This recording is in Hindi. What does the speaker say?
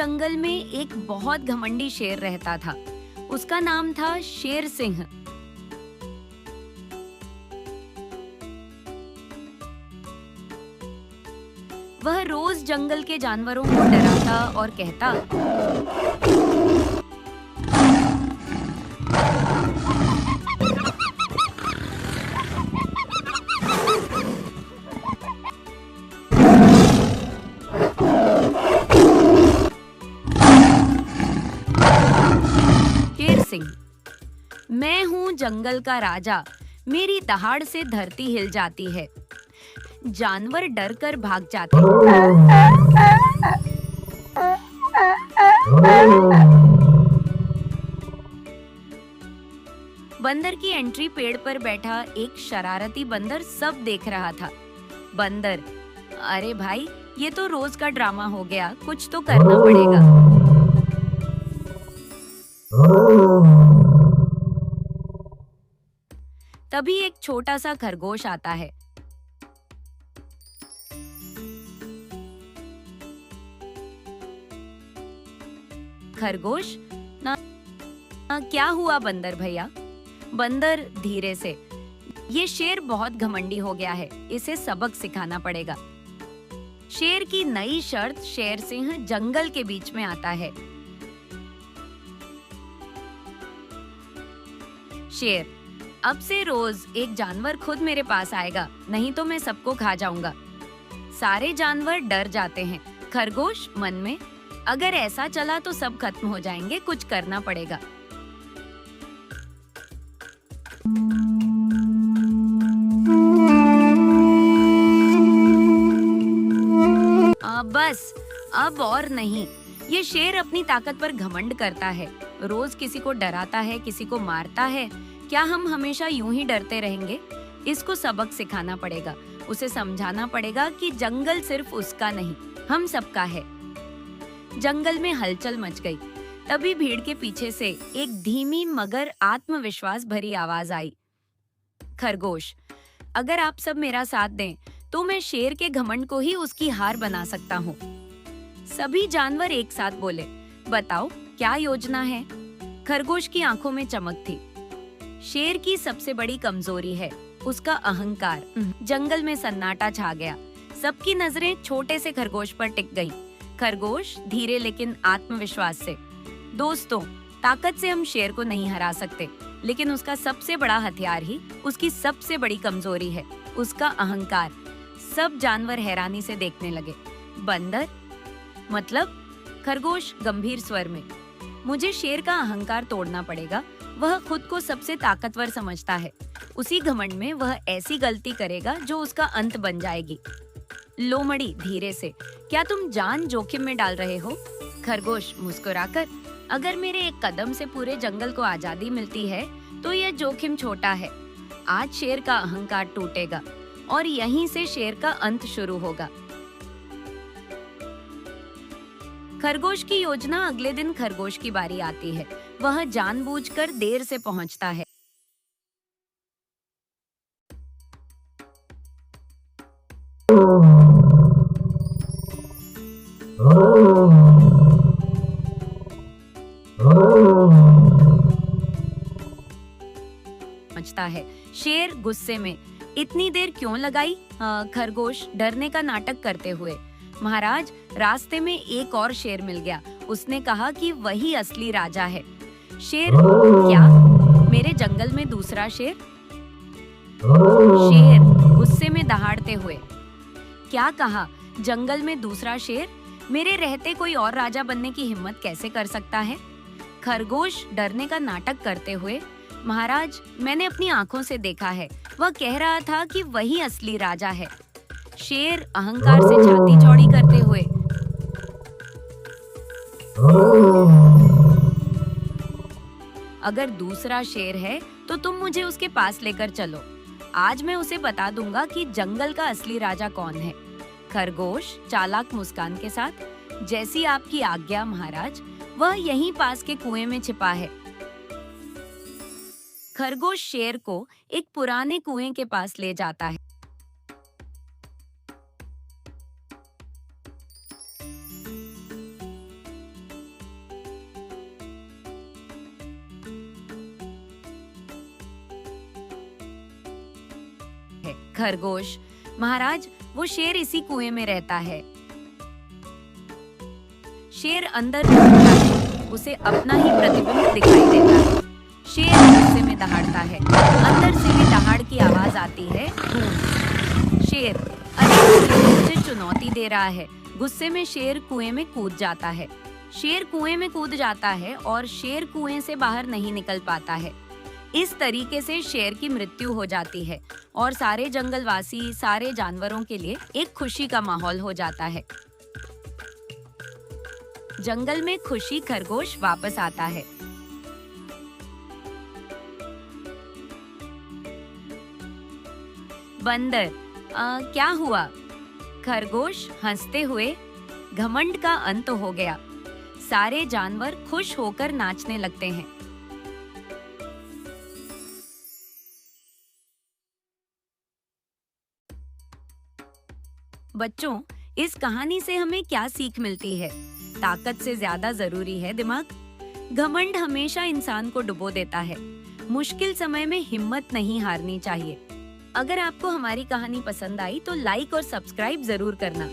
जंगल में एक बहुत घमंडी शेर रहता था। उसका नाम था शेर सिंह। वह रोज जंगल के जानवरों को डराता और कहता, शेर सिंह, मैं हूँ जंगल का राजा, मेरी दहाड़ से धरती हिल जाती है। जानवर डर कर भाग जाते। बंदर की एंट्री पेड़ पर बैठा एक शरारती बंदर सब देख रहा था। बंदर, अरे भाई, ये तो रोज का ड्रामा हो गया, कुछ तो करना पड़ेगा। तभी एक छोटा सा खरगोश आता है। खरगोश, ना, क्या हुआ बंदर भैया? बंदर धीरे से, ये शेर बहुत घमंडी हो गया है, इसे सबक सिखाना पड़ेगा। शेर की नई शर्त, शेर सिंह जंगल के बीच में आता है। शेर, अब से रोज एक जानवर खुद मेरे पास आएगा, नहीं तो मैं सबको खा जाऊंगा। सारे जानवर डर जाते हैं। खरगोश मन में, अगर ऐसा चला तो सब खत्म हो जाएंगे, कुछ करना पड़ेगा। बस, अब और नहीं। ये शेर अपनी ताकत पर घमंड करता है, रोज किसी को डराता है, किसी को मारता है। क्या हम हमेशा यूं ही डरते रहेंगे? इसको सबक सिखाना पड़ेगा, उसे समझाना पड़ेगा कि जंगल सिर्फ उसका नहीं, हम सबका है। जंगल में हलचल मच गई। तभी भीड़ के पीछे से एक धीमी मगर आत्मविश्वास भरी आवाज आई। खरगोश, अगर आप सब मेरा साथ दें, तो मैं शेर के घमंड को ही उसकी हार बना सकता हूँ। सभी जानवर एक साथ बोले, बताओ क्या योजना है? खरगोश की आंखों में चमक थी। शेर की सबसे बड़ी कमजोरी है उसका अहंकार। जंगल में सन्नाटा छा गया। सबकी नजरें छोटे से खरगोश पर टिक गईं। खरगोश धीरे लेकिन आत्मविश्वास से, दोस्तों, ताकत से हम शेर को नहीं हरा सकते, लेकिन उसका सबसे बड़ा हथियार ही उसकी सबसे बड़ी कमजोरी है, उसका अहंकार। सब जानवर हैरानी से देखने लगे। बंदर, मतलब? खरगोश गंभीर स्वर में, मुझे शेर का अहंकार तोड़ना पड़ेगा। वह खुद को सबसे ताकतवर समझता है। उसी घमंड में वह ऐसी गलती करेगा जो उसका अंत बन जाएगी। लोमड़ी धीरे से, क्या तुम जान जोखिम में डाल रहे हो? खरगोश मुस्कुराकर, अगर मेरे एक कदम से पूरे जंगल को आजादी मिलती है तो यह जोखिम छोटा है। आज शेर का अहंकार टूटेगा और यहीं से शेर का अंत शुरू होगा। खरगोश की योजना। अगले दिन खरगोश की बारी आती है। वह जानबूझकर देर से पहुंचता है। शेर गुस्से में, इतनी देर क्यों लगाई? खरगोश डरने का नाटक करते हुए, महाराज, रास्ते में एक और शेर मिल गया। उसने कहा कि वही असली राजा है। शेर, क्या? मेरे जंगल में दूसरा शेर? शेर गुस्से में दहाड़ते हुए, क्या कहा? जंगल में दूसरा शेर? मेरे रहते कोई और राजा बनने की हिम्मत कैसे कर सकता है? खरगोश डरने का नाटक करते हुए, महाराज, मैंने अपनी आंखों से देखा है, वह कह रहा था कि वही असली राजा है। शेर अहंकार से छाती चौड़ी करते हुए, अगर दूसरा शेर है तो तुम मुझे उसके पास लेकर चलो। आज मैं उसे बता दूंगा कि जंगल का असली राजा कौन है। खरगोश चालाक मुस्कान के साथ, जैसी आपकी आज्ञा महाराज। वह यहीं पास के कुएं में छिपा है। खरगोश शेर को एक पुराने कुएं के पास ले जाता है। खरगोश, महाराज वो शेर इसी कुएं में रहता है। शेर अंदर देखता है, उसे अपना ही प्रतिबिंब दिखाई देता है। शेर गुस्से में दहाड़ता है, अंदर से भी दहाड़ की आवाज आती है, गूंज। शेर, अरे कोई मुझे चुनौती दे रहा है। गुस्से में शेर कुएं में कूद जाता है। शेर कुएं में कूद जाता है और शेर कुएं से बाहर नहीं निकल पाता है। इस तरीके से शेर की मृत्यु हो जाती है और सारे जंगलवासी, सारे जानवरों के लिए एक खुशी का माहौल हो जाता है। जंगल में खुशी खरगोश वापस आता है। बंदर, क्या हुआ? खरगोश हंसते हुए, घमंड का अंत हो गया। सारे जानवर खुश होकर नाचने लगते हैं। बच्चों, इस कहानी से हमें क्या सीख मिलती है? ताकत से ज्यादा जरूरी है दिमाग। घमंड हमेशा इंसान को डुबो देता है। मुश्किल समय में हिम्मत नहीं हारनी चाहिए। अगर आपको हमारी कहानी पसंद आई तो लाइक और सब्सक्राइब जरूर करना।